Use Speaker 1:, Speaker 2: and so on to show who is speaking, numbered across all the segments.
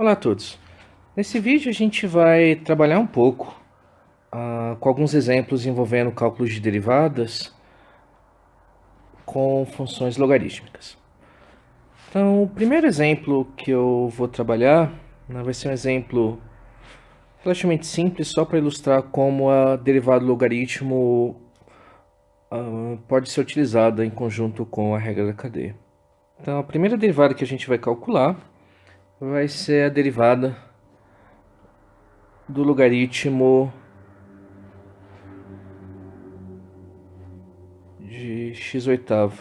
Speaker 1: Olá a todos. Nesse vídeo a gente vai trabalhar um pouco com alguns exemplos envolvendo cálculos de derivadas com funções logarítmicas. Então, o primeiro exemplo que eu vou trabalhar vai ser um exemplo relativamente simples, só para ilustrar como a derivada do logaritmo pode ser utilizada em conjunto com a regra da cadeia. Então, a primeira derivada que a gente vai calcular vai ser a derivada do logaritmo de x oitava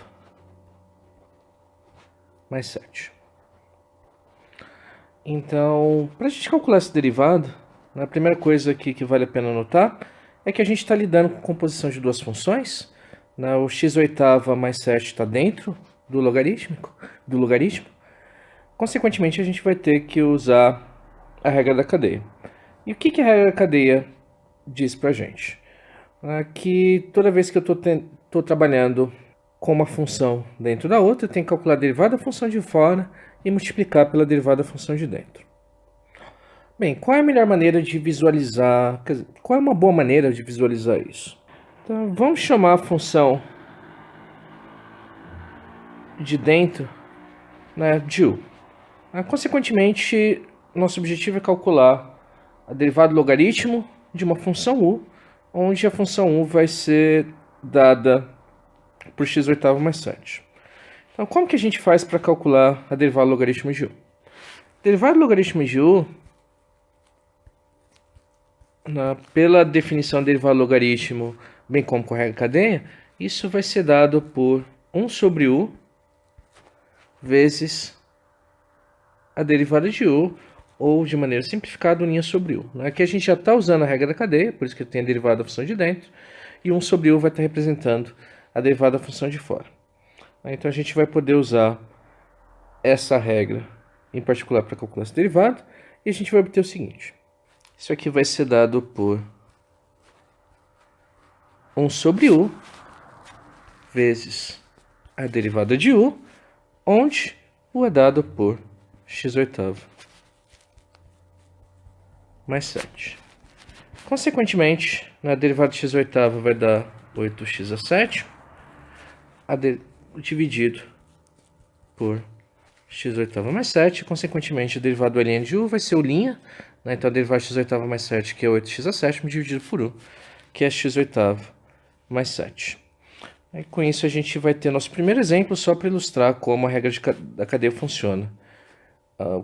Speaker 1: mais 7. Então, para a gente calcular essa derivada, a primeira coisa aqui que vale a pena notar é que a gente está lidando com composição de duas funções. O x oitava mais 7 está dentro do logaritmo. Consequentemente, a gente vai ter que usar a regra da cadeia. E o que a regra da cadeia diz para a gente? Que toda vez que eu estou trabalhando com uma função dentro da outra, eu tenho que calcular a derivada da função de fora e multiplicar pela derivada da função de dentro. Bem, qual é a melhor maneira de visualizar? Qual é uma boa maneira de visualizar isso? Então, vamos chamar a função de dentro de u. Consequentemente, nosso objetivo é calcular a derivada do logaritmo de uma função u, onde a função u vai ser dada por x oitavo mais 7. Então, como que a gente faz para calcular a derivada do logaritmo de u? A derivada do logaritmo de u, pela definição da derivada do logaritmo, bem como com a regra cadeia, isso vai ser dado por 1 sobre u vezes a derivada de u, ou de maneira simplificada, 1 sobre u. Aqui a gente já está usando a regra da cadeia, por isso que tem a derivada da função de dentro, e 1 sobre u vai estar representando a derivada da função de fora. Então a gente vai poder usar essa regra em particular para calcular essa derivada, e a gente vai obter o seguinte. Isso aqui vai ser dado por 1 sobre u vezes a derivada de u, onde u é dado por x oitavo mais 7. Consequentemente, a derivada de x oitavo vai dar 8x a 7, dividido por x oitava mais 7. Consequentemente, a derivada do ln de u vai ser u', então a derivada de x oitava mais 7, que é 8x a 7, dividido por u, que é x oitavo mais 7. E com isso a gente vai ter nosso primeiro exemplo só para ilustrar como a regra da cadeia funciona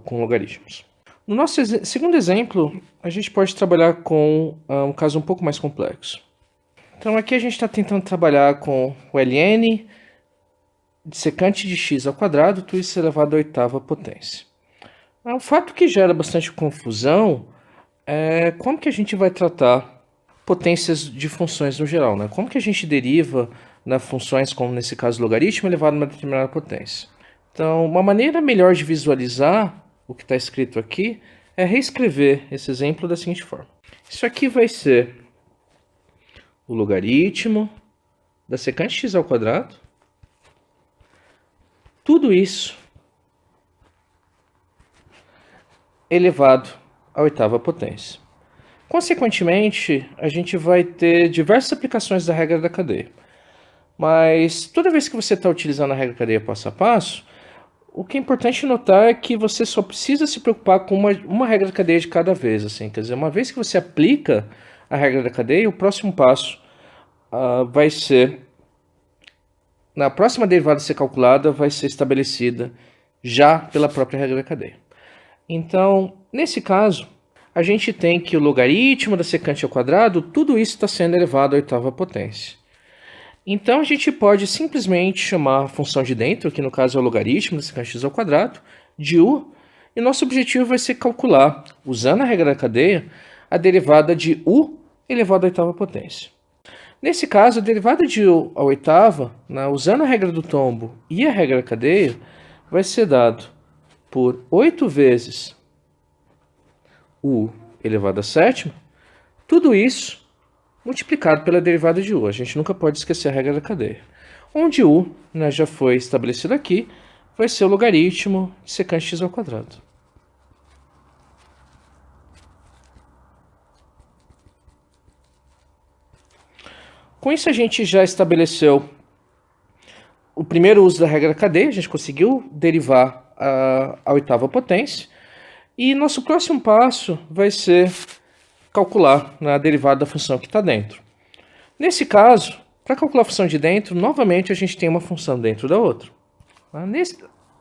Speaker 1: com logaritmos. No nosso segundo exemplo, a gente pode trabalhar com um caso um pouco mais complexo. Então aqui a gente está tentando trabalhar com o ln de secante de x ao quadrado, tudo isso elevado à oitava potência. Um fato que gera bastante confusão é como que a gente vai tratar potências de funções no geral, Como que a gente deriva funções, como nesse caso logaritmo, elevado a uma determinada potência. Então, uma maneira melhor de visualizar o que está escrito aqui é reescrever esse exemplo da seguinte forma. Isso aqui vai ser o logaritmo da secante de x ao quadrado. Tudo isso elevado à oitava potência. Consequentemente, a gente vai ter diversas aplicações da regra da cadeia. Mas toda vez que você está utilizando a regra da cadeia passo a passo, o que é importante notar é que você só precisa se preocupar com uma regra da cadeia de cada vez. Quer dizer, uma vez que você aplica a regra da cadeia, o próximo passo vai ser... Na próxima derivada a ser calculada, vai ser estabelecida já pela própria regra da cadeia. Então, nesse caso, a gente tem que o logaritmo da secante ao quadrado, tudo isso está sendo elevado à oitava potência. Então, a gente pode simplesmente chamar a função de dentro, que no caso é o logaritmo da secante de x ao quadrado, de u, e nosso objetivo vai ser calcular, usando a regra da cadeia, a derivada de u elevado à oitava potência. Nesse caso, a derivada de u à oitava, usando a regra do tombo e a regra da cadeia, vai ser dado por 8 vezes u elevado à sétima, tudo isso multiplicado pela derivada de u. A gente nunca pode esquecer a regra da cadeia. Onde u já foi estabelecido aqui, vai ser o logaritmo de secante de x ao quadrado. Com isso a gente já estabeleceu o primeiro uso da regra da cadeia, a gente conseguiu derivar a oitava potência. E nosso próximo passo vai ser calcular a derivada da função que está dentro. Nesse caso, para calcular a função de dentro, novamente a gente tem uma função dentro da outra.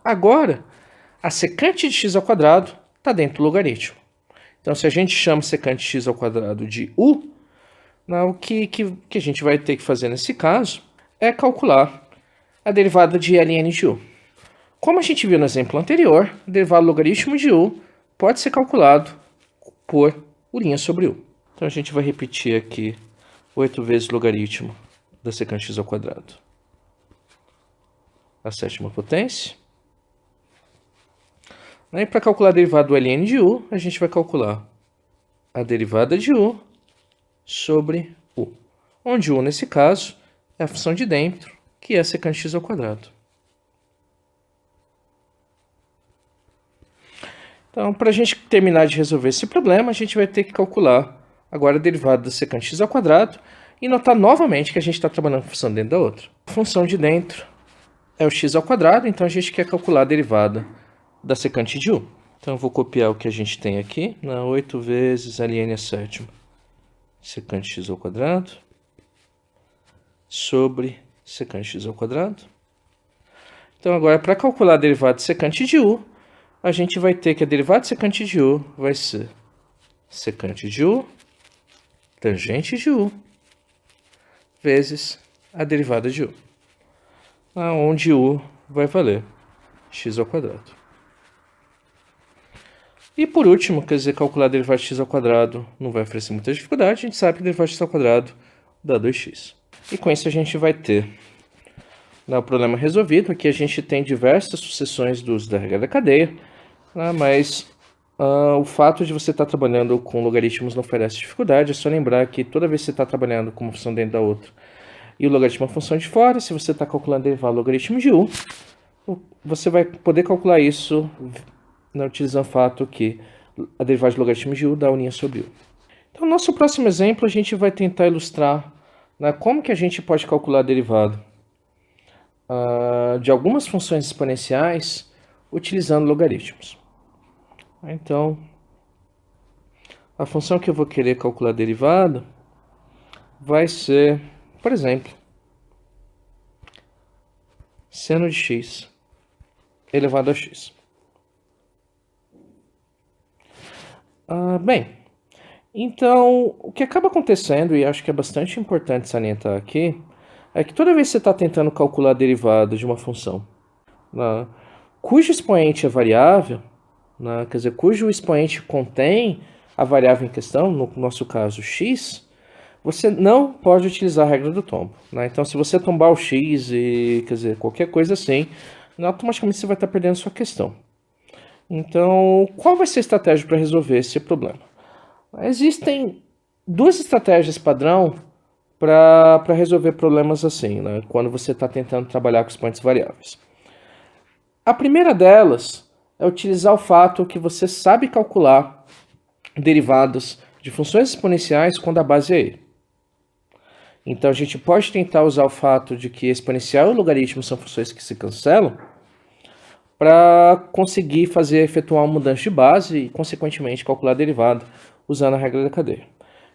Speaker 1: Agora, a secante de x ao quadrado está dentro do logaritmo. Então, se a gente chama secante de x ao quadrado de u, o que a gente vai ter que fazer nesse caso é calcular a derivada de ln de u. Como a gente viu no exemplo anterior, a derivada do logaritmo de u pode ser calculado por u' sobre u. Então a gente vai repetir aqui 8 vezes o logaritmo da secante x ao quadrado. A sétima potência. Aí para calcular a derivada do ln de u, a gente vai calcular a derivada de u sobre u. Onde u, nesse caso, é a função de dentro, que é a secante x ao quadrado. Então, para a gente terminar de resolver esse problema, a gente vai ter que calcular agora a derivada da secante x ao quadrado e notar novamente que a gente está trabalhando com função dentro da outra. A função de dentro é o x ao quadrado, então a gente quer calcular a derivada da secante de u. Então eu vou copiar o que a gente tem aqui, 8 vezes ln a sétima secante x ao quadrado sobre secante x ao quadrado. Então agora, para calcular a derivada de secante de u, a gente vai ter que a derivada de secante de u vai ser secante de u tangente de u vezes a derivada de u, onde u vai valer x ao quadrado. E por último, quer dizer, calcular a derivada de x ao quadrado não vai oferecer muita dificuldade, a gente sabe que a derivada de x ao quadrado dá 2x. E com isso a gente vai ter o problema resolvido. Aqui a gente tem diversas sucessões do uso da regra da cadeia, mas o fato de você estar trabalhando com logaritmos não oferece dificuldade. É só lembrar que toda vez que você está trabalhando com uma função dentro da outra e o logaritmo é uma função de fora, se você está calculando a derivada do logaritmo de u, você vai poder calcular isso utilizando o fato que a derivada do logaritmo de u dá u' sobre u. Então, no nosso próximo exemplo, a gente vai tentar ilustrar como que a gente pode calcular a derivada de algumas funções exponenciais utilizando logaritmos. Então, a função que eu vou querer calcular a derivada vai ser, por exemplo, seno de x elevado a x. Bem, então, o que acaba acontecendo, e acho que é bastante importante salientar aqui, é que toda vez que você está tentando calcular a derivada de uma função cujo expoente é variável, quer dizer, cujo expoente contém a variável em questão, no nosso caso x, você não pode utilizar a regra do tombo. Então, se você tombar o x e, quer dizer, qualquer coisa assim, automaticamente você vai estar perdendo sua questão. Então, qual vai ser a estratégia para resolver esse problema? Existem duas estratégias padrão para resolver problemas assim, quando você está tentando trabalhar com expoentes variáveis. A primeira delas é utilizar o fato que você sabe calcular derivadas de funções exponenciais quando a base é e. Então, a gente pode tentar usar o fato de que exponencial e logaritmo são funções que se cancelam para conseguir efetuar uma mudança de base e, consequentemente, calcular a derivada usando a regra da cadeia.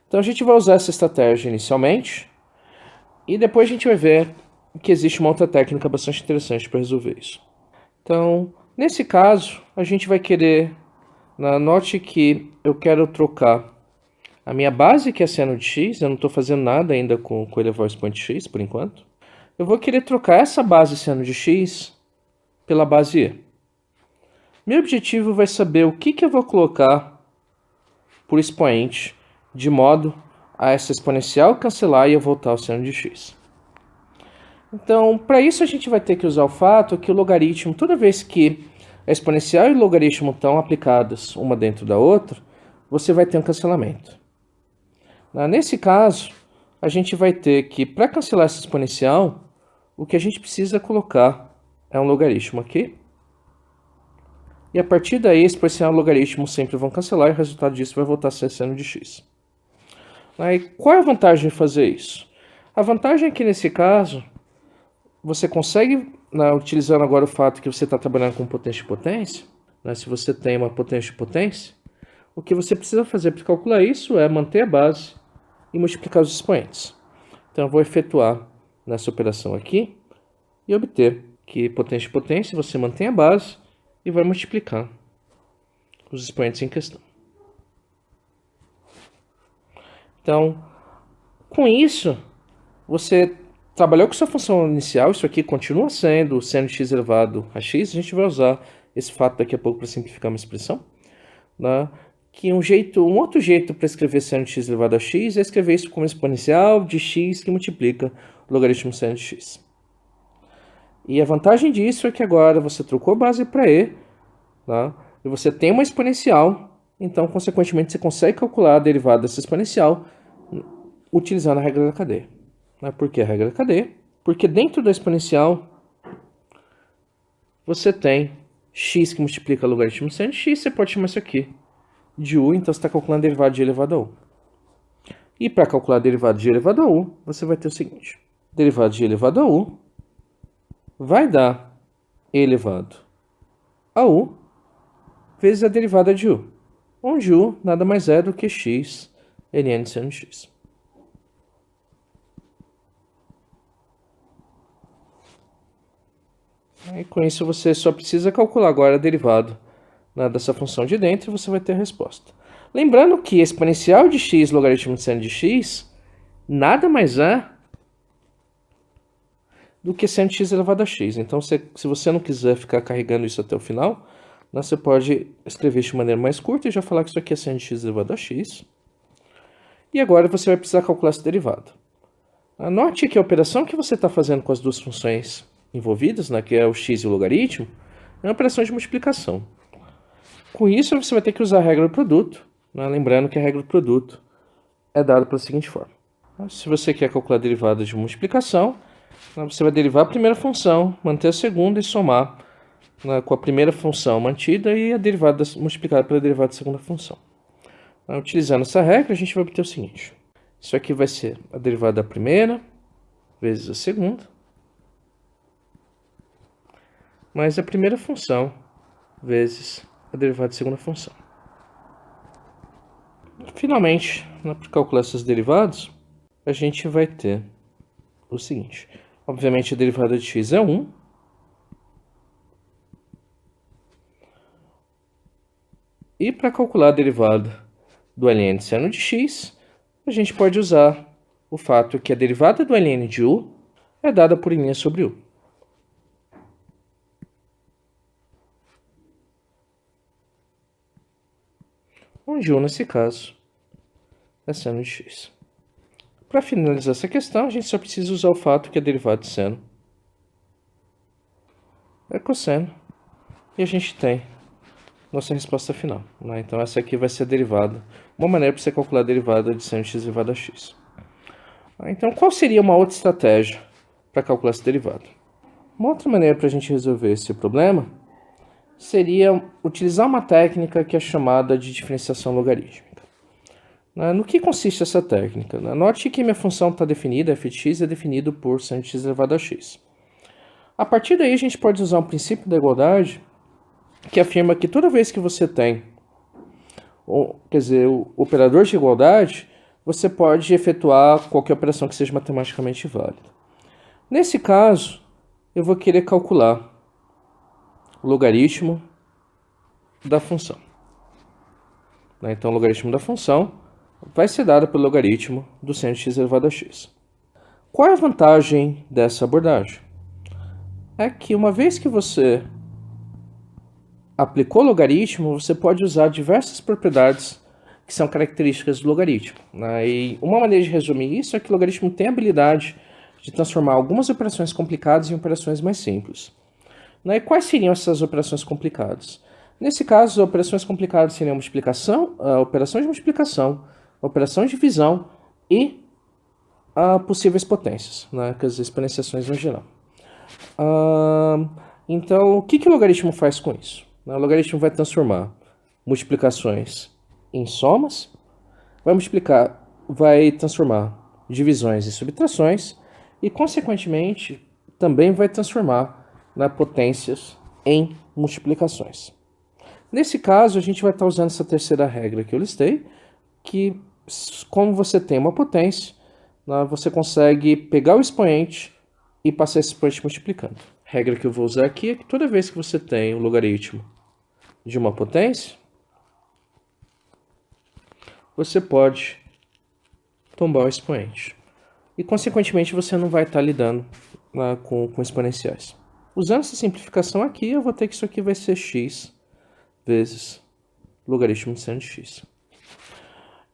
Speaker 1: Então, a gente vai usar essa estratégia inicialmente e depois a gente vai ver que existe uma outra técnica bastante interessante para resolver isso. Então, nesse caso, a gente vai querer, note que eu quero trocar a minha base, que é seno de x, eu não estou fazendo nada ainda com elevar o expoente x, por enquanto. Eu vou querer trocar essa base seno de x pela base e. Meu objetivo vai saber o que eu vou colocar por expoente, de modo a essa exponencial cancelar e eu voltar ao seno de x. Então, para isso a gente vai ter que usar o fato que o logaritmo, toda vez que a exponencial e o logaritmo estão aplicadas uma dentro da outra, você vai ter um cancelamento. Nesse caso, a gente vai ter que, para cancelar essa exponencial, o que a gente precisa colocar é um logaritmo aqui. E a partir daí, exponencial e logaritmo sempre vão cancelar e o resultado disso vai voltar a ser seno de x. Qual é a vantagem de fazer isso? A vantagem é que nesse caso, você consegue, né, utilizando agora o fato que você está trabalhando com potência e potência, né, se você tem uma potência e potência, o que você precisa fazer para calcular isso é manter a base e multiplicar os expoentes. Então eu vou efetuar nessa operação aqui e obter que potência e potência você mantém a base e vai multiplicar os expoentes em questão. Então, com isso, você trabalhou com sua função inicial, isso aqui continua sendo seno de x elevado a x, a gente vai usar esse fato daqui a pouco para simplificar uma expressão, né? Que um outro jeito para escrever seno de x elevado a x é escrever isso como exponencial de x que multiplica o logaritmo seno de x. E a vantagem disso é que agora você trocou a base para e, tá? E você tem uma exponencial, então, consequentemente, você consegue calcular a derivada dessa exponencial utilizando a regra da cadeia. Por que a regra da cadeia? Porque dentro da exponencial você tem x que multiplica o logaritmo seno de x, você pode chamar isso aqui de u, então você está calculando a derivada de e elevado a u. E para calcular a derivada de e elevado a u, você vai ter o seguinte: derivada de e elevado a u vai dar e elevado a u vezes a derivada de u, onde u nada mais é do que x ln seno de x. E com isso você só precisa calcular agora a derivada, né, dessa função de dentro e você vai ter a resposta. Lembrando que exponencial de x logaritmo de seno de x nada mais é do que seno de x elevado a x. Então, se você não quiser ficar carregando isso até o final, né, você pode escrever isso de maneira mais curta e já falar que isso aqui é seno de x elevado a x. E agora você vai precisar calcular essa derivada. Anote que a operação que você está fazendo com as duas funções envolvidas, né, que é o x e o logaritmo, é uma operação de multiplicação. Com isso, você vai ter que usar a regra do produto, né, lembrando que a regra do produto é dada pela seguinte forma. Se você quer calcular a derivada de multiplicação, você vai derivar a primeira função, manter a segunda e somar, né, com a primeira função mantida e a derivada multiplicada pela derivada da segunda função. Utilizando essa regra, a gente vai obter o seguinte. Isso aqui vai ser a derivada da primeira vezes a segunda, mais a primeira função vezes a derivada da segunda função. Finalmente, para calcular essas derivadas, a gente vai ter o seguinte. Obviamente, a derivada de x é 1. E para calcular a derivada do ln de seno de x, a gente pode usar o fato que a derivada do ln de u é dada por linha sobre u. Onde u, nesse caso, é seno de x. Para finalizar essa questão, a gente só precisa usar o fato que a derivada de seno é cosseno. E a gente tem nossa resposta final, né? Então essa aqui vai ser a derivada. Uma maneira para você calcular a derivada de seno de x elevado a x. Então qual seria uma outra estratégia para calcular essa derivada? Uma outra maneira para a gente resolver esse problema seria utilizar uma técnica que é chamada de diferenciação logarítmica. No que consiste essa técnica? Note que minha função está definida, f de x é definido por seno de x elevado a x. A partir daí a gente pode usar um princípio da igualdade que afirma que toda vez que você tem, quer dizer, o operador de igualdade, você pode efetuar qualquer operação que seja matematicamente válida. Nesse caso, eu vou querer calcular o logaritmo da função. Então, o logaritmo da função vai ser dado pelo logaritmo do seno de x elevado a x. Qual é a vantagem dessa abordagem? É que uma vez que você aplicou logaritmo, você pode usar diversas propriedades que são características do logaritmo. E uma maneira de resumir isso é que o logaritmo tem a habilidade de transformar algumas operações complicadas em operações mais simples. E quais seriam essas operações complicadas? Nesse caso, as operações complicadas seriam a operação de multiplicação, a operação de divisão e possíveis potências, que as exponenciações no geral. Então, o que o logaritmo faz com isso? O logaritmo vai transformar multiplicações em somas, vai transformar divisões e subtrações e, consequentemente, também vai transformar potências em multiplicações. Nesse caso, a gente vai estar usando essa terceira regra que eu listei, que, como você tem uma potência, você consegue pegar o expoente e passar esse expoente multiplicando. A regra que eu vou usar aqui é que toda vez que você tem o logaritmo de uma potência, você pode tombar o expoente. E, consequentemente, você não vai estar lidando com exponenciais. Usando essa simplificação aqui, eu vou ter que isso aqui vai ser x vezes logaritmo de seno de x.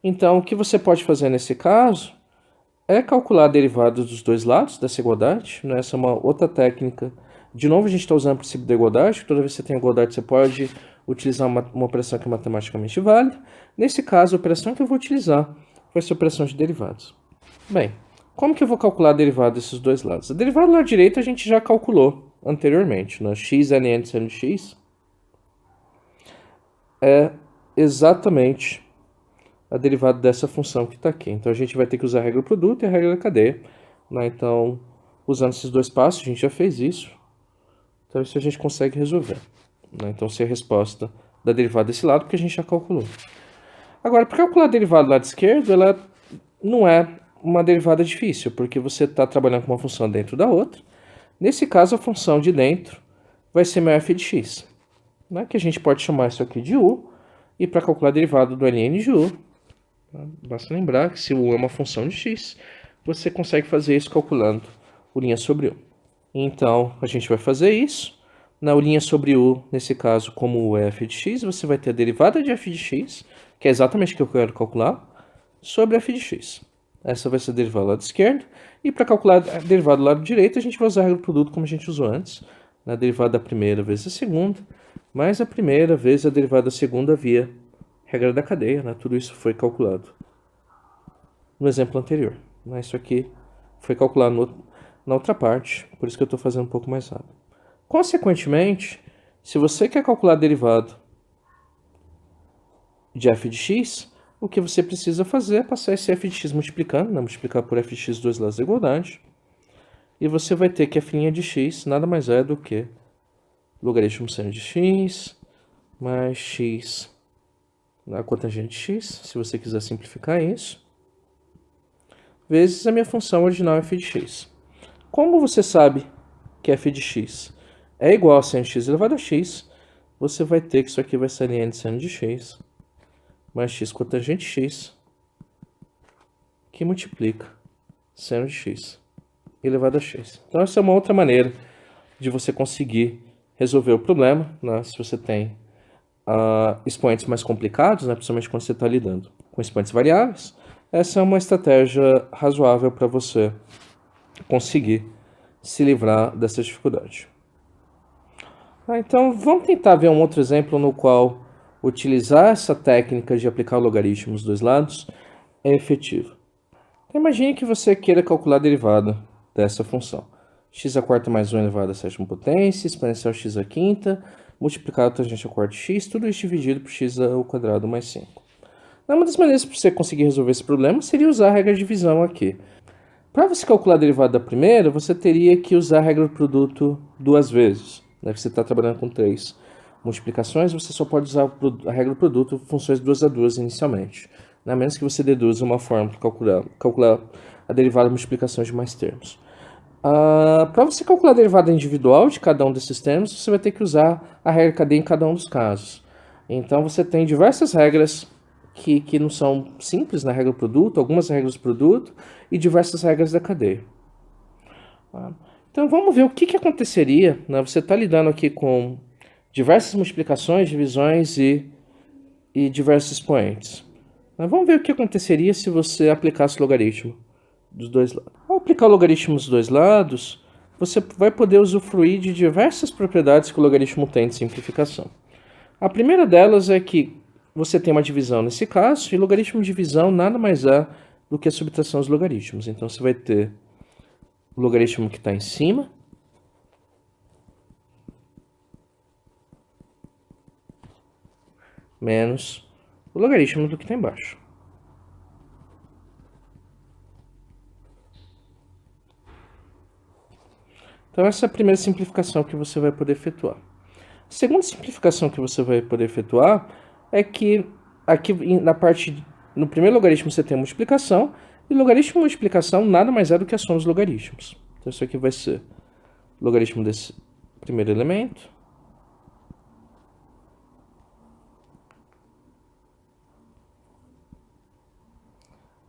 Speaker 1: Então, o que você pode fazer nesse caso é calcular a derivada dos dois lados dessa igualdade. Né? Essa é uma outra técnica. De novo, a gente está usando o princípio da igualdade. Toda vez que você tem igualdade, você pode utilizar uma operação que é matematicamente válida. Nesse caso, a operação que eu vou utilizar vai ser a operação de derivados. Bem, como que eu vou calcular a derivada desses dois lados? A derivada do lado direito a gente já calculou anteriormente. Né? X ln de seno de x é exatamente a derivada dessa função que está aqui. Então, a gente vai ter que usar a regra do produto e a regra da cadeia. Né? Então, usando esses dois passos, a gente já fez isso. Então, isso a gente consegue resolver. Né? Então, se a resposta da derivada desse lado, porque a gente já calculou. Agora, para calcular a derivada do lado esquerdo, ela não é uma derivada difícil, porque você está trabalhando com uma função dentro da outra. Nesse caso, a função de dentro vai ser meu f de x. Né? Que a gente pode chamar isso aqui de u. E para calcular a derivada do ln de u, basta lembrar que se u é uma função de x, você consegue fazer isso calculando o linha sobre u. Então, a gente vai fazer isso. Na linha sobre u, nesse caso, como u é f de x, você vai ter a derivada de f de x, que é exatamente o que eu quero calcular, sobre f de x. Essa vai ser a derivada do lado esquerdo. E para calcular a derivada do lado direito, a gente vai usar a regra do produto como a gente usou antes. Na derivada da primeira vezes a segunda, mais a primeira vezes a derivada da segunda via regra da cadeia. Né? Tudo isso foi calculado no exemplo anterior. Né? Isso aqui foi calculado na outra parte, por isso que eu estou fazendo um pouco mais rápido. Consequentemente, se você quer calcular a derivada de f de x, o que você precisa fazer é passar esse f de x multiplicando, né? Multiplicar por f de x dos dois lados da igualdade. E você vai ter que f' de x nada mais é do que logaritmo seno de x mais x na cotangente de x, se você quiser simplificar isso, vezes a minha função original f de x. Como você sabe que f de x é igual a seno de x elevado a x, você vai ter que isso aqui vai ser ln de seno de x mais x cotangente de x, que multiplica seno de x elevado a x. Então, essa é uma outra maneira de você conseguir resolver o problema, né? Se você tem expoentes mais complicados, né? Principalmente quando você está lidando com expoentes variáveis, essa é uma estratégia razoável para você conseguir se livrar dessa dificuldade. Então, vamos tentar ver um outro exemplo no qual utilizar essa técnica de aplicar o logaritmo dos dois lados é efetivo. Então, imagine que você queira calcular a derivada dessa função. X à quarta mais 1 elevado à sétima potência, exponencial x à quinta, multiplicado tangente ao quarto de x, tudo isso dividido por x ao quadrado mais 5. Uma das maneiras para você conseguir resolver esse problema seria usar a regra de divisão aqui. Para você calcular a derivada da primeira, você teria que usar a regra do produto duas vezes. Né? Você está trabalhando com 3 multiplicações, você só pode usar a regra do produto funções 2 a 2 inicialmente. A menos que você deduza uma forma para calcular a derivada de multiplicações de mais termos. Para você calcular a derivada individual de cada um desses termos, você vai ter que usar a regra cadeia em cada um dos casos. Então você tem diversas regras que não são simples na regra do produto, algumas regras do produto e diversas regras da cadeia. Então vamos ver o que aconteceria. Né? Você está lidando aqui com diversas multiplicações, divisões e diversos expoentes. Mas vamos ver o que aconteceria se você aplicasse o logaritmo dos dois lados. Ao aplicar o logaritmo dos dois lados, você vai poder usufruir de diversas propriedades que o logaritmo tem de simplificação. A primeira delas é que você tem uma divisão nesse caso, e logaritmo de divisão nada mais é do que a subtração dos logaritmos. Então você vai ter o logaritmo que está em cima menos o logaritmo do que está embaixo. Então essa é a primeira simplificação que você vai poder efetuar. A segunda simplificação que você vai poder efetuar é que aqui no primeiro logaritmo você tem a multiplicação, e logaritmo e multiplicação nada mais é do que a soma dos logaritmos. Então isso aqui vai ser logaritmo desse primeiro elemento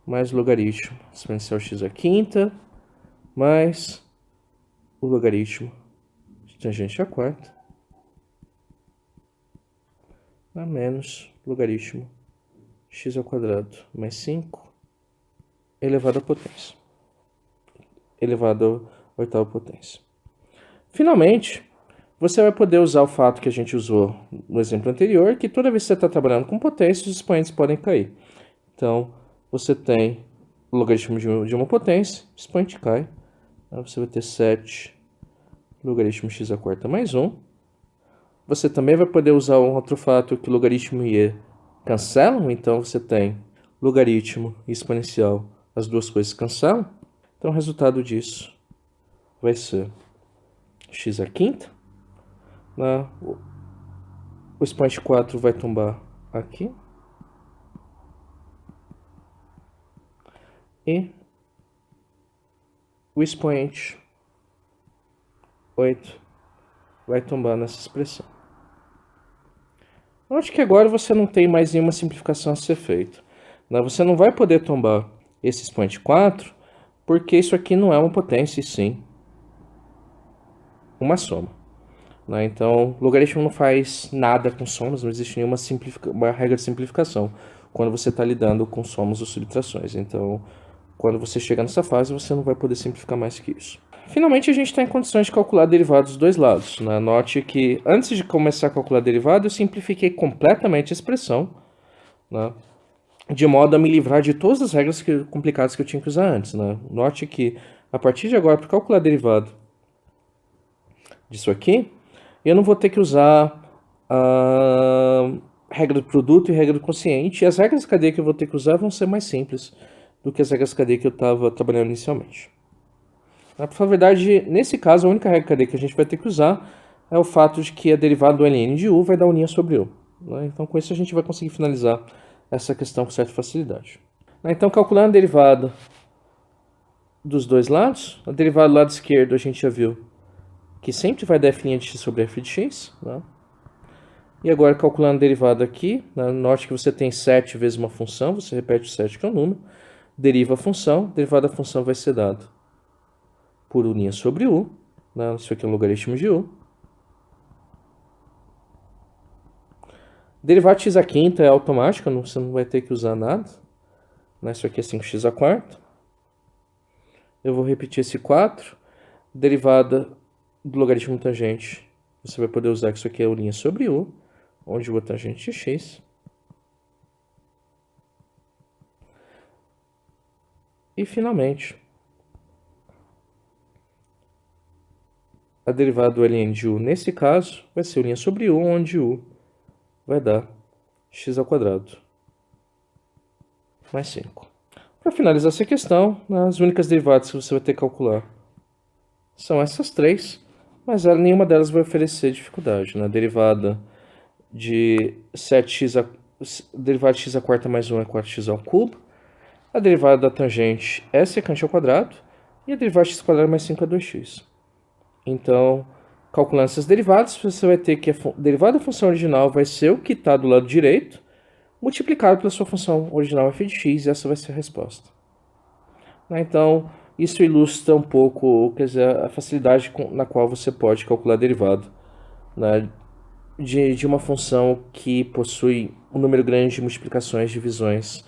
Speaker 1: mais logaritmo exponencial x à quinta mais o logaritmo de tangente à quarta a menos logaritmo x ao quadrado mais 5 elevado à potência, elevado à oitava potência. Finalmente, você vai poder usar o fato que a gente usou no exemplo anterior, que toda vez que você está trabalhando com potência, os expoentes podem cair. Então, você tem o logaritmo de uma potência, o expoente cai, aí você vai ter 7 logaritmo x à quarta mais 1. Você também vai poder usar um outro fato que logaritmo e e cancelam, então você tem logaritmo e exponencial, as duas coisas cancelam. Então o resultado disso vai ser x à quinta. O expoente 4 vai tombar aqui. E o expoente 8 vai tombar nessa expressão. Eu acho que agora você não tem mais nenhuma simplificação a ser feita. Você não vai poder tombar esse expoente 4, porque isso aqui não é uma potência, e sim uma soma. Então, logaritmo não faz nada com somas, não existe nenhuma uma regra de simplificação quando você está lidando com somas ou subtrações. Então, quando você chega nessa fase, você não vai poder simplificar mais que isso. Finalmente, a gente está em condições de calcular derivados dos dois lados. Note que antes de começar a calcular derivado, eu simplifiquei completamente a expressão, de modo a me livrar de todas as regras complicadas que eu tinha que usar antes. Note que, a partir de agora, para calcular derivado disso aqui, eu não vou ter que usar a regra do produto e regra do quociente. E as regras de cadeia que eu vou ter que usar vão ser mais simples do que as regras de cadeia que eu estava trabalhando inicialmente. Para falar a verdade, nesse caso, a única regra de cadeia que a gente vai ter que usar é o fato de que a derivada do ln de u vai dar uninha sobre u. Então, com isso, a gente vai conseguir finalizar essa questão com certa facilidade. Então, calculando a derivada dos dois lados, a derivada do lado esquerdo a gente já viu que sempre vai dar f' de x sobre f de x. E agora, calculando a derivada aqui, note que você tem 7 vezes uma função, você repete o 7 que é o número, deriva a função, derivada da função vai ser dado por uninha sobre u, isso aqui é um logaritmo de u. Derivada de x à quinta é automática, você não vai ter que usar nada. Isso aqui é 5x à quarta. Eu vou repetir esse 4. Derivada do logaritmo tangente, você vai poder usar que isso aqui é uninha sobre u, onde u é tangente de x. E, finalmente, a derivada do ln de u, nesse caso, vai ser uninha sobre u, onde u vai dar x ao quadrado mais 5. Para finalizar essa questão, as únicas derivadas que você vai ter que calcular são essas três, mas nenhuma delas vai oferecer dificuldade. A derivada de 7x derivada de x à quarta mais 1 é 4x ao cubo. A derivada da tangente é secante ao quadrado. E a derivada de x ao quadrado mais 5 é 2x. Então, calculando essas derivadas, você vai ter que a derivada da função original vai ser o que está do lado direito, multiplicado pela sua função original f de x, e essa vai ser a resposta. Então, isso ilustra um pouco, quer dizer, a facilidade na qual você pode calcular a derivada de uma função que possui um número grande de multiplicações, divisões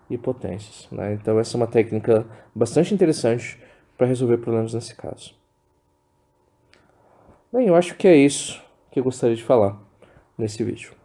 Speaker 1: e potências. Então, essa é uma técnica bastante interessante para resolver problemas nesse caso. Bem, eu acho que é isso que eu gostaria de falar nesse vídeo.